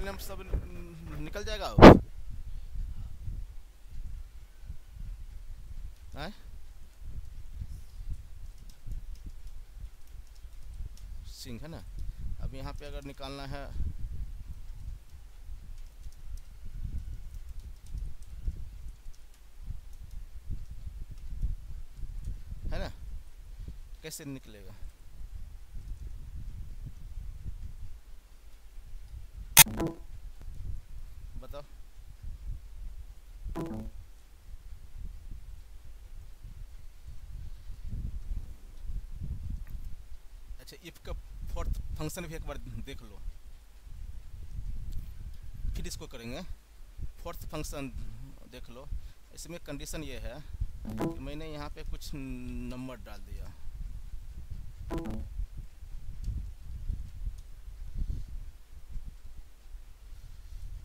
Problem सब निकल जाएगा अब। हैं? सिंह है ना। अब यहाँ पे अगर निकालना है ना, कैसे निकलेगा? बताओ। अच्छा, इफ का फोर्थ फंक्शन भी एक बार देख लो, फिर इसको करेंगे। फोर्थ फंक्शन देख लो। इसमें कंडीशन ये है कि मैंने यहाँ पे कुछ नंबर डाल दिया,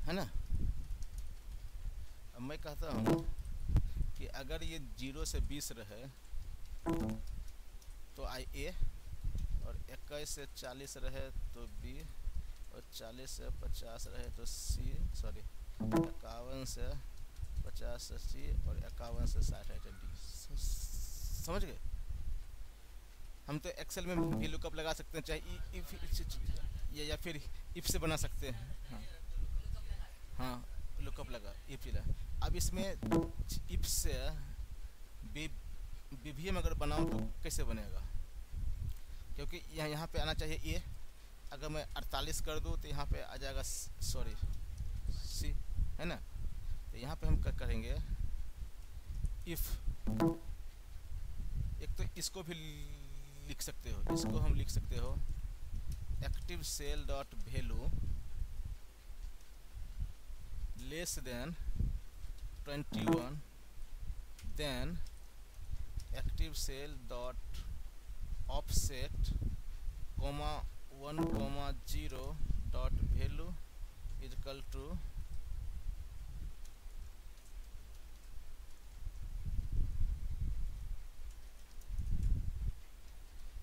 है ना। अब मैं कहता हूँ कि अगर ये 0 से 20 रहे तो आई ए, और 21 से 40 रहे तो बी, और 40 से 50 रहे तो सी, सॉरी 51 से 50 से सी, और 51 से 60 है तो डी। समझ गए? हम तो एक्सेल में भी लुकअप लगा सकते हैं, चाहे इफ या फिर इफ से बना सकते हैं। हाँ, हाँ, लुकअप लगा इफ ही लगा। अब इसमें इफ से बीवीएम अगर बनाऊं तो कैसे बनेगा? क्योंकि यहाँ पे आना चाहिए ए, अगर मैं 48 कर दूं तो यहाँ पे आ जाएगा सॉरी सी, है ना। तो यहाँ पे हम करेंगे इफ, एक तो इसको भी लिख सकते हो, इसको हम लिख सकते हो active cell dot value less than 21, then active cell dot offset comma 1,0 dot value equal to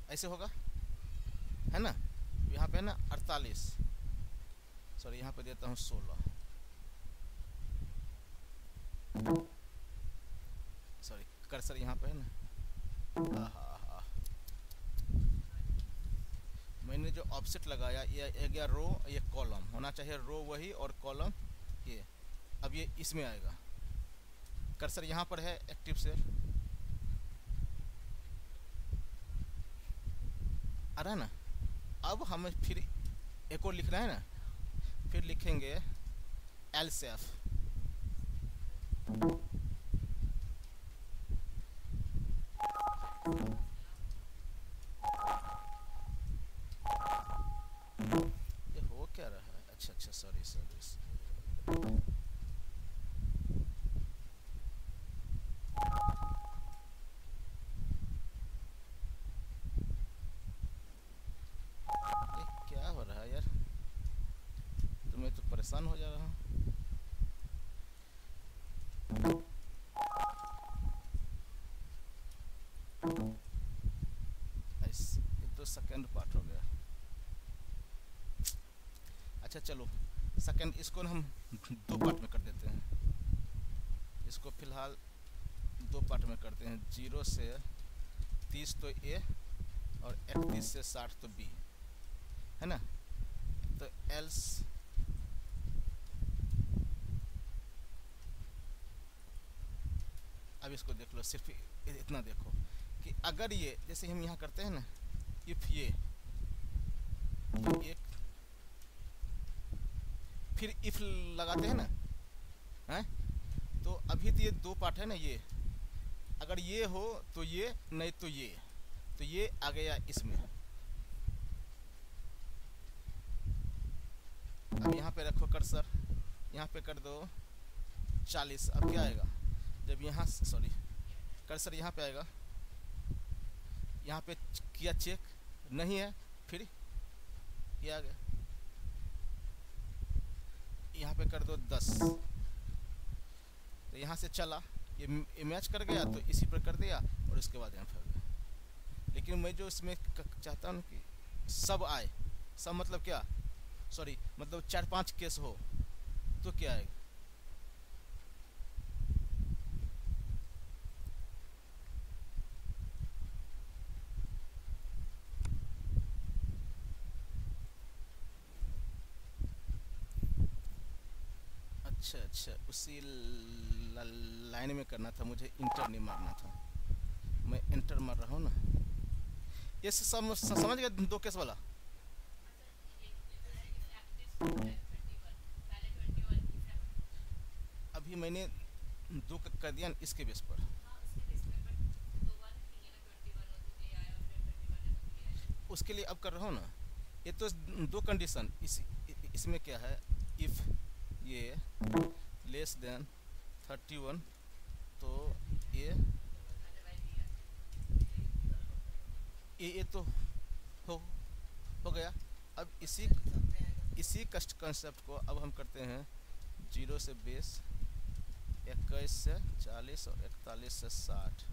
ऐसे होगा, है ना। यहाँ पे है ना 48, सॉरी यहाँ पे देता हूँ 16, सॉरी कर्सर यहाँ पे है ना। हाँ, मैंने जो ऑफसेट लगाया ये गया रो, ये कॉलम होना चाहिए, रो वही और कॉलम ये। अब ये इसमें आएगा, कर्सर यहाँ पर है एक्टिव सेल, आ रहा है ना। अब हमें फिर एक और लिखना है ना, फिर लिखेंगे एलसेफ, ये हो क्या रहा है? अच्छा सॉरी ये क्या हो रहा है यार, तो मैं तो परेशान हो जा रहा हूँ। ये तो सेकंड पार्ट हो गया। अच्छा चलो सेकंड, इसको हम 2 पार्ट में कर देते हैं। इसको फिलहाल 2 पार्ट में करते हैं, 0 से 30 तो ए, और 31 से 60 तो बी, है ना। तो एल्स अब इसको देख लो, सिर्फ इतना देखो कि अगर ये जैसे हम यहाँ करते हैं ना, इफ ये एक, फिर इफ लगाते हैं ना, हैं, तो अभी तो ये 2 पार्ट है ना, ये अगर ये हो तो ये, नहीं तो ये आ गया इसमें। अब यहाँ पे रखो कर्सर, यहाँ पे कर दो 40। अब क्या आएगा जब यहाँ, सॉरी कर्सर यहाँ पे आएगा, यहाँ पे किया चेक, नहीं है, फिर ये आ गया, यहाँ पे कर दो 10, तो यहाँ से चला, ये मैच कर गया तो इसी पर कर दिया, और उसके बाद यहाँ पे आ गया। लेकिन मैं जो इसमें चाहता हूँ कि सब आए, सब मतलब क्या, सॉरी मतलब 4-5 केस हो तो क्या आएगा? अच्छा अच्छा, उसी लाइन में करना था मुझे, इंटर नहीं मारना था। मैं इंटर मार रहा हूँ ना। ये समझ गया, 2 केस वाला। अभी मैंने 2 कर दिया इसके बेस पर। उसके लिए अब कर रहा हूँ ना। ये तो 2 कंडीशन इसमें क्या है, इफ़ ये लेस देन 31 तो ये ये तो हो गया। अब इसी कंसेप्ट को अब हम करते हैं 0 से बेस 21 से 40 और 41 से 60,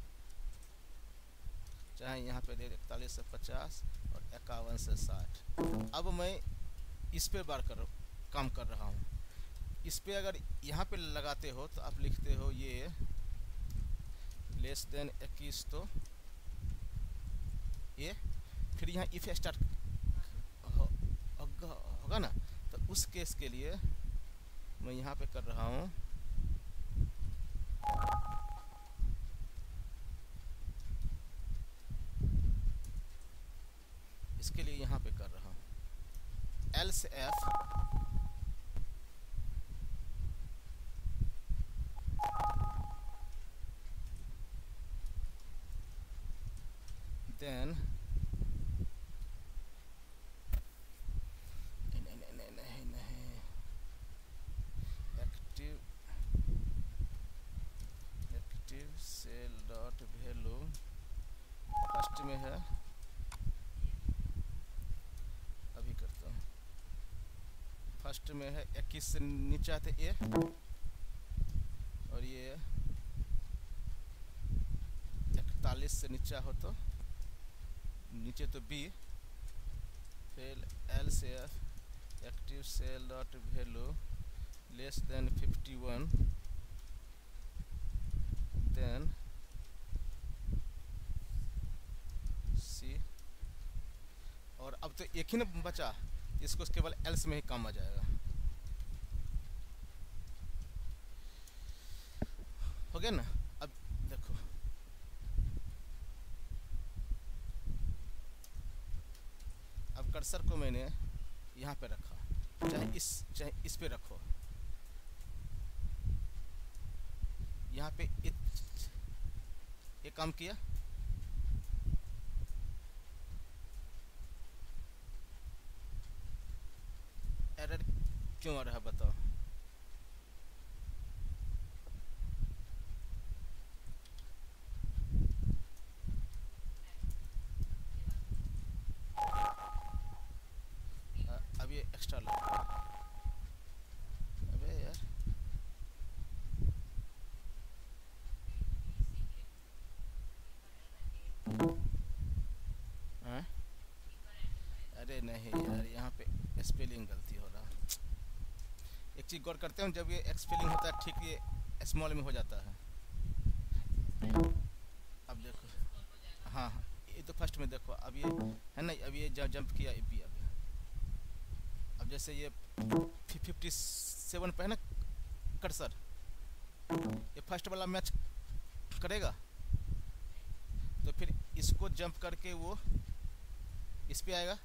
चाहे यहाँ पे दे 41 से 50 और 51 से 60। अब मैं इस पे काम कर रहा हूँ। इस पे अगर यहाँ पे लगाते हो तो आप लिखते हो ये लेस देन 21 तो ये, फिर यहाँ इफ स्टार्ट होगा ना। तो उस केस के लिए मैं यहाँ पे कर रहा हूँ इसके लिए यहाँ पे कर रहा हूँ else if then active cell dot value first में है, अभी करता हूँ। फर्स्ट में है 21 से नीचे आते ए, और ये 41 से नीचे हो तो नीचे तो बी, फिर एल से F active cell dot value less than 51 then C. और अब तो एक ही ना बचा, इसको केवल एल्स में ही काम आ जाएगा। हो गया ना। अब देखो अब कर्सर को मैंने यहाँ पे रखा, चाहे इस पे रखो, यहाँ पे ये काम किया। एरर क्यों आ रहा है बताओ? अब ये एक्स्ट्रा लग रहा है। अबे यार अरे नहीं यार, यहाँ पे स्पेलिंग गलती हो रहा। एक चीज़ गौर करते हैं, जब ये स्पेलिंग होता है ठीक ये स्मॉल में हो जाता है। अब देखो, हाँ हाँ ये तो फर्स्ट में देखो, अब ये है ना, अब ये जंप किया बी। अब जैसे ये 57 पे है ना कर्सर, ये फर्स्ट वाला मैच करेगा, तो फिर इसको जंप करके वो इस पे आएगा,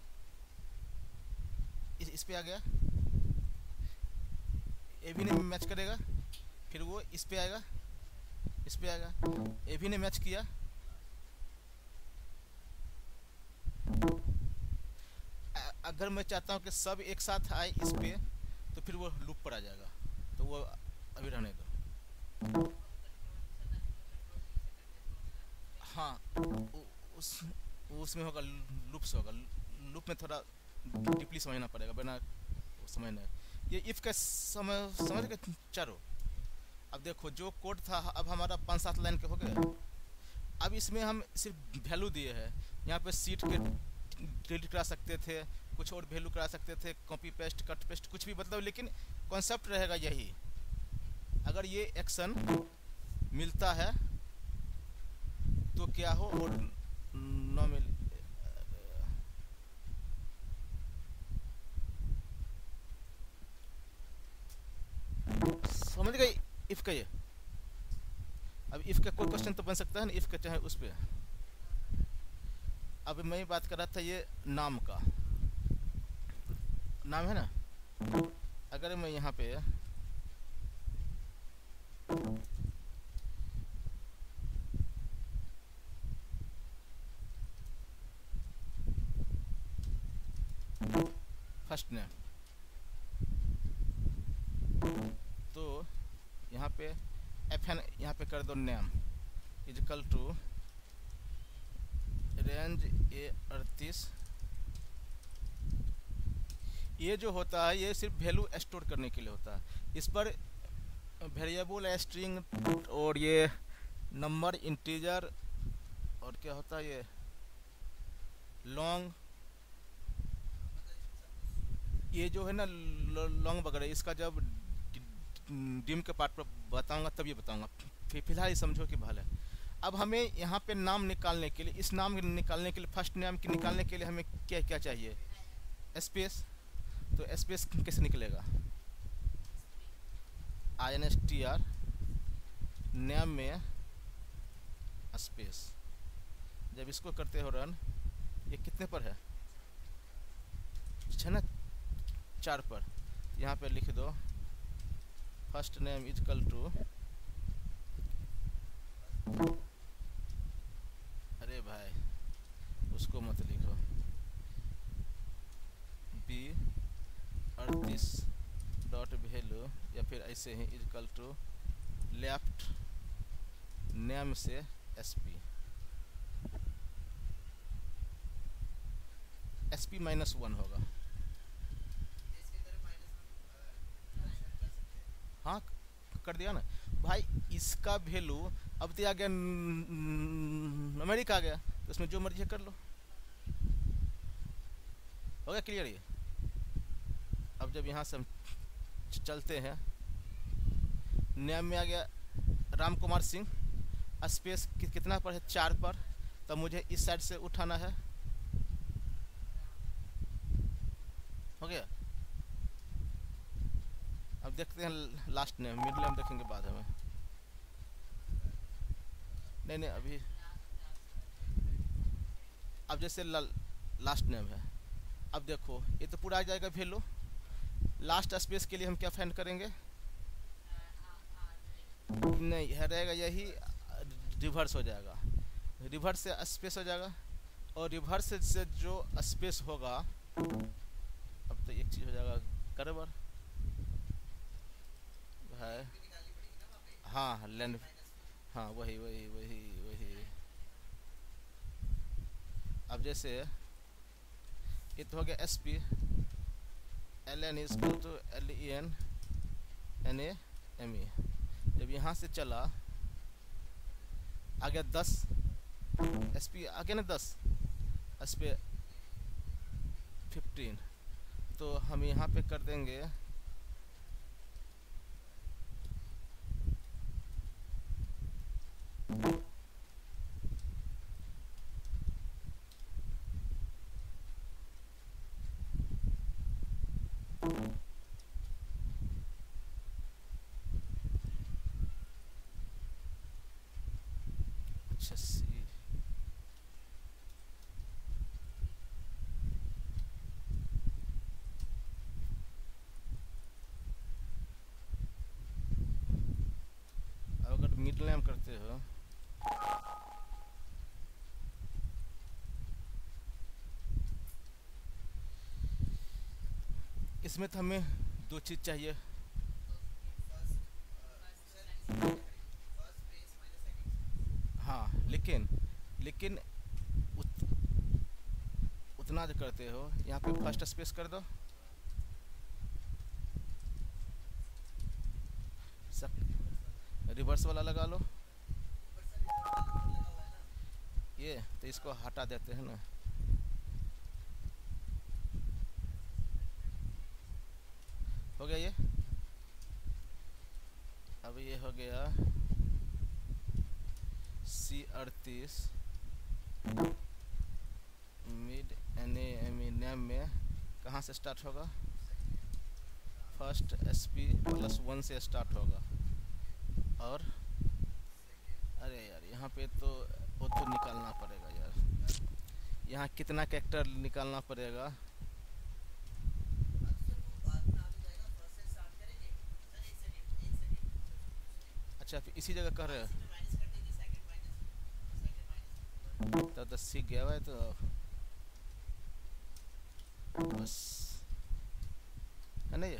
इस पे आ गया। ए भी ने मैच करेगा, फिर वो इस पे आएगा, इस पे आएगा। ए भी ने मैच किया, अगर मैं चाहता हूँ कि सब एक साथ आए इस पे, तो फिर वो लूप पर आ जाएगा, तो वो अभी रहने दो। हाँ उसमें होगा लूप्स होगा, लूप में थोड़ा डीपली समझना पड़ेगा, बिना समझना। ये इफ का समझ के चारों। अब देखो जो कोड था अब हमारा 5-7 लाइन के हो गए। अब इसमें हम सिर्फ वैल्यू दिए हैं, यहाँ पे सीट के डिलीट करा सकते थे, कुछ और वैल्यू करा सकते थे, कॉपी पेस्ट कट पेस्ट कुछ भी, मतलब लेकिन कॉन्सेप्ट रहेगा यही। अगर ये एक्शन मिलता है तो क्या हो, और न मिल, समझ गए इफ का ये। अब इफ का कोई क्वेश्चन तो बन सकता है ना, इफ का चाहे उस पे। अब मैं बात कर रहा था ये नाम का, नाम है ना, अगर मैं यहाँ पे फर्स्ट नेम, तो यहाँ पे एफ एन यहाँ पे कर दो name equal to range A 38। ये जो होता है ये सिर्फ वैल्यू स्टोर करने के लिए होता है। इस पर वेरिएबल स्ट्रिंग और ये नंबर इंटीजर और क्या होता है ये लॉन्ग, ये जो है ना लॉन्ग वगैरह, इसका जब डिम के पार्ट पर बताऊंगा तब ये बताऊंगा, फिलहाल ये समझो कि भले। अब हमें यहाँ पे नाम निकालने के लिए, इस नाम निकालने के लिए, फर्स्ट नेम की निकालने के लिए हमें क्या क्या चाहिए, स्पेस। तो स्पेस कैसे निकलेगा, INSTR नेम में स्पेस। जब इसको करते हो रन, ये कितने पर है ना, 4 पर। यहाँ पे लिख दो फर्स्ट नेम इजकल टू, अरे भाई उसको मत लिखो, B38 डॉट वैल्यू, या फिर ऐसे ही इजकल टू लेफ्ट नेम से SP, SP-1 होगा। हाँ कर दिया ना भाई, इसका वैल्यू अब दिया गया न्यूमेरिक आ गया, तो इसमें जो मर्जी कर लो, हो गया क्लियर ये। अब जब यहाँ से हम चलते हैं, नेम में आ गया राम कुमार सिंह, स्पेस कितना पर है, 4 पर, तब मुझे इस साइड से उठाना है, हो गया। अब देखते हैं लास्ट नेम, मिडिल नेम देखेंगे बाद में, नहीं अभी। अब जैसे लास्ट नेम है, अब देखो ये तो पूरा आ जाएगा वैल्यू, लास्ट स्पेस के लिए हम क्या फाइंड करेंगे, नहीं है रहेगा यही, रिवर्स हो जाएगा, रिवर्स से स्पेस हो जाएगा, और रिवर्स से जो स्पेस होगा, अब तो एक चीज़ हो जाएगा करबर है, हाँ लैंड, हाँ वही वही वही वही। अब जैसे ये तो हो गया SP, LN equal to LEN NAME। जब यहाँ से चला आ गया 10, SP आ गया ना 10, SP 15, तो हम यहाँ पे कर देंगे मिड नेम करते हो, इसमें तो हमें 2 चीज़ चाहिए, हाँ लेकिन उतना जो करते हो, यहाँ पे फर्स्ट स्पेस कर दो, रिवर्स वाला लगा लो, ये तो इसको हटा देते हैं ना, हो गया ये। अब ये हो गया C38 मिड एल्यूमिनियम में कहाँ से स्टार्ट होगा? फर्स्ट Sp+1 से स्टार्ट होगा। और अरे यार यहाँ पे तो वो तो निकालना पड़ेगा यार, यहाँ कितना कैरेक्टर निकालना पड़ेगा? अच्छा फिर इसी जगह कह रहे हैं तब तो सीख गया भाई तो बस, है ना ये।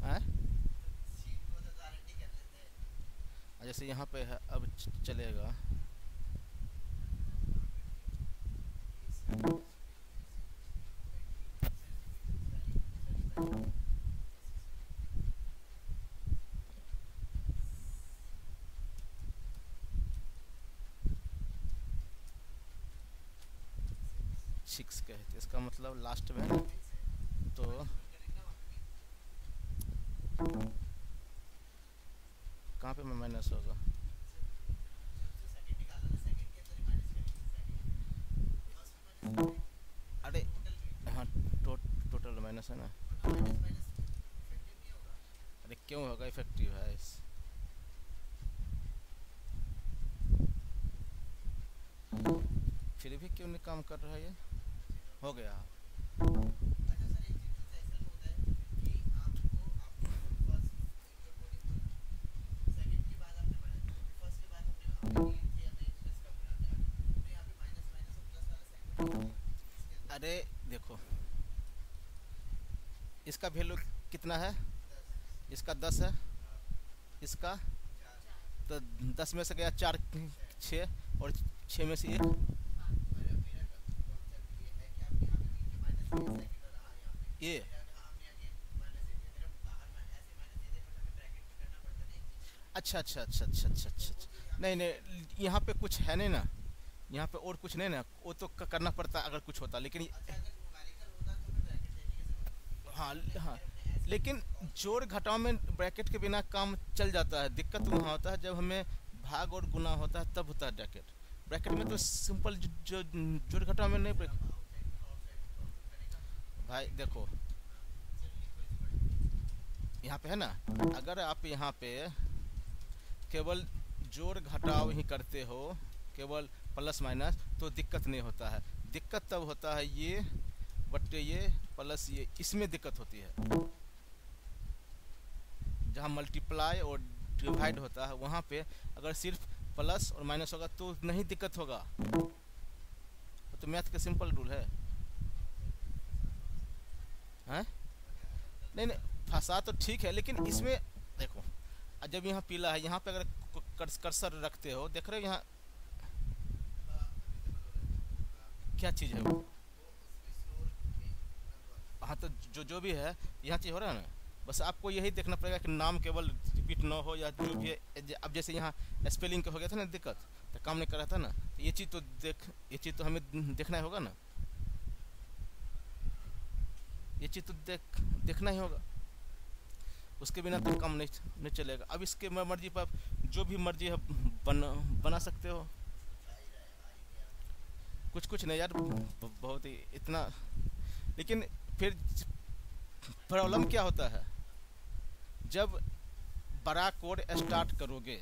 हाँ जैसे यहाँ पे है अब चलेगा। सिक्स कहते इसका मतलब लास्ट में ना, तो कहाँ पे माइनस होगा? अरे हाँ टोटल माइनस है ना। अरे क्यों होगा इफेक्टिव है फिर भी क्यों नहीं काम कर रहा है ये? हो गया। अरे देखो इसका वैल्यू कितना है? इसका 10 है, इसका तो 10 में से गया 4 6 और 6 में से 1 ये। अच्छा अच्छा अच्छा अच्छा अच्छा अच्छा अच्छा। नहीं नहीं यहाँ पे कुछ है नहीं ना, यहाँ पे और कुछ नहीं ना, वो तो करना पड़ता अगर कुछ होता, लेकिन हाँ हाँ लेकिन जोड़ घटाव में ब्रैकेट के बिना काम चल जाता है। दिक्कत वहाँ होता है जब हमें भाग और गुना होता है तब होता है ब्रैकेट। ब्रैकेट में तो सिंपल जो जोड़ घटाव में नहीं भाई देखो यहाँ पे है ना, अगर आप यहाँ पे केवल जोड़ घटाव ही करते हो, केवल प्लस माइनस, तो दिक्कत नहीं होता है। दिक्कत तब होता है ये बट्टे ये प्लस ये, इसमें दिक्कत होती है। जहाँ मल्टीप्लाई और डिवाइड होता है वहाँ पे अगर सिर्फ प्लस और माइनस होगा तो नहीं दिक्कत होगा। तो मैथ का सिंपल रूल है। हैं? नहीं नहीं फंसा तो ठीक है, लेकिन इसमें देखो जब यहाँ पीला है, यहाँ पे अगर कर्सर रखते हो, देख रहे हो यहाँ क्या चीज़ है वो? हाँ तो जो भी है यहाँ चीज़ हो रहा है ना, बस आपको यही देखना पड़ेगा कि नाम केवल रिपीट ना हो या जो भी है। अब जैसे यहाँ स्पेलिंग का हो गया था ना दिक्कत, तो काम नहीं कर रहा था ना, तो ये चीज़ तो हमें देखना ही होगा ना, ये चीज़ तो देखना ही होगा, उसके बिना तो काम नहीं चलेगा। अब इसके मर्जी पर जो भी मर्जी है बना सकते हो। कुछ नहीं यार, बहुत ही इतना, लेकिन फिर प्रॉब्लम क्या होता है जब बड़ा कोड स्टार्ट करोगे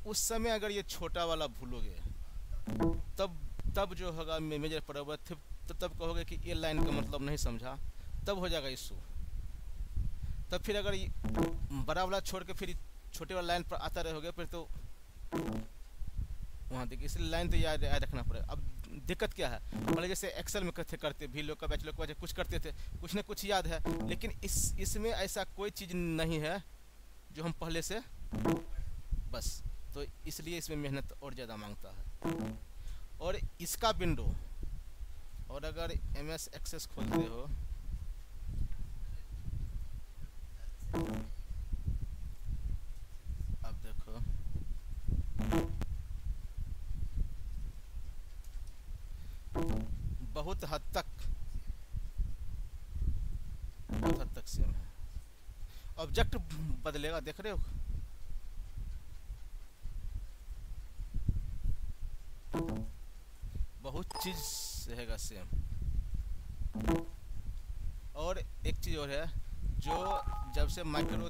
उस समय अगर ये छोटा वाला भूलोगे, तब जो होगा मेजर प्रॉब्लम, तब कहोगे कि ये लाइन का मतलब नहीं समझा, तब हो जाएगा इशू। तब फिर अगर ये बड़ा वाला छोड़ के फिर छोटे वाला लाइन पर आता रहोगे फिर तो वहाँ देखिए, इसलिए लाइन तो याद रखना पड़ेगा। अब दिक्कत क्या है, मतलब जैसे एक्सेल में करते भी लोग का बैचलर का कुछ करते थे, कुछ न कुछ याद है, लेकिन इसमें ऐसा कोई चीज़ नहीं है जो हम पहले से, बस तो इसलिए इसमें मेहनत और ज़्यादा मांगता है। और इसका विंडो, और अगर MS एक्सेस खोलते हो अब देखो बहुत हद तक सेम है। ऑब्जेक्ट बदलेगा, देख रहे हो, बहुत चीज रहेगा सेम। और एक चीज और है, जो जब से माइक्रो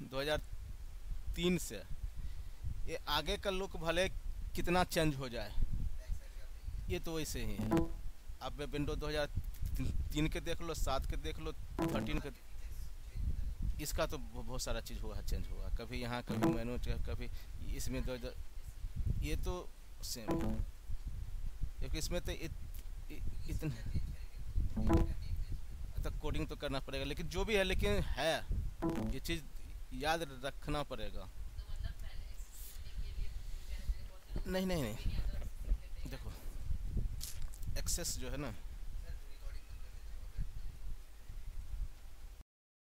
2003 से ये आगे का लुक भले कितना चेंज हो जाए, ये तो वैसे ही है। आप विंडो 2003 के देख लो, 7 के देख लो, 13 के, इसका तो बहुत सारा चीज़ हुआ है, चेंज हुआ, कभी यहाँ कभी मेनू, कभी इसमें ये तो सेम है, क्योंकि इसमें तो इतने तक कोडिंग तो करना पड़ेगा, लेकिन जो भी है, लेकिन है ये चीज़ याद रखना पड़ेगा। नहीं नहीं नहीं, देखो एक्सेस जो है ना,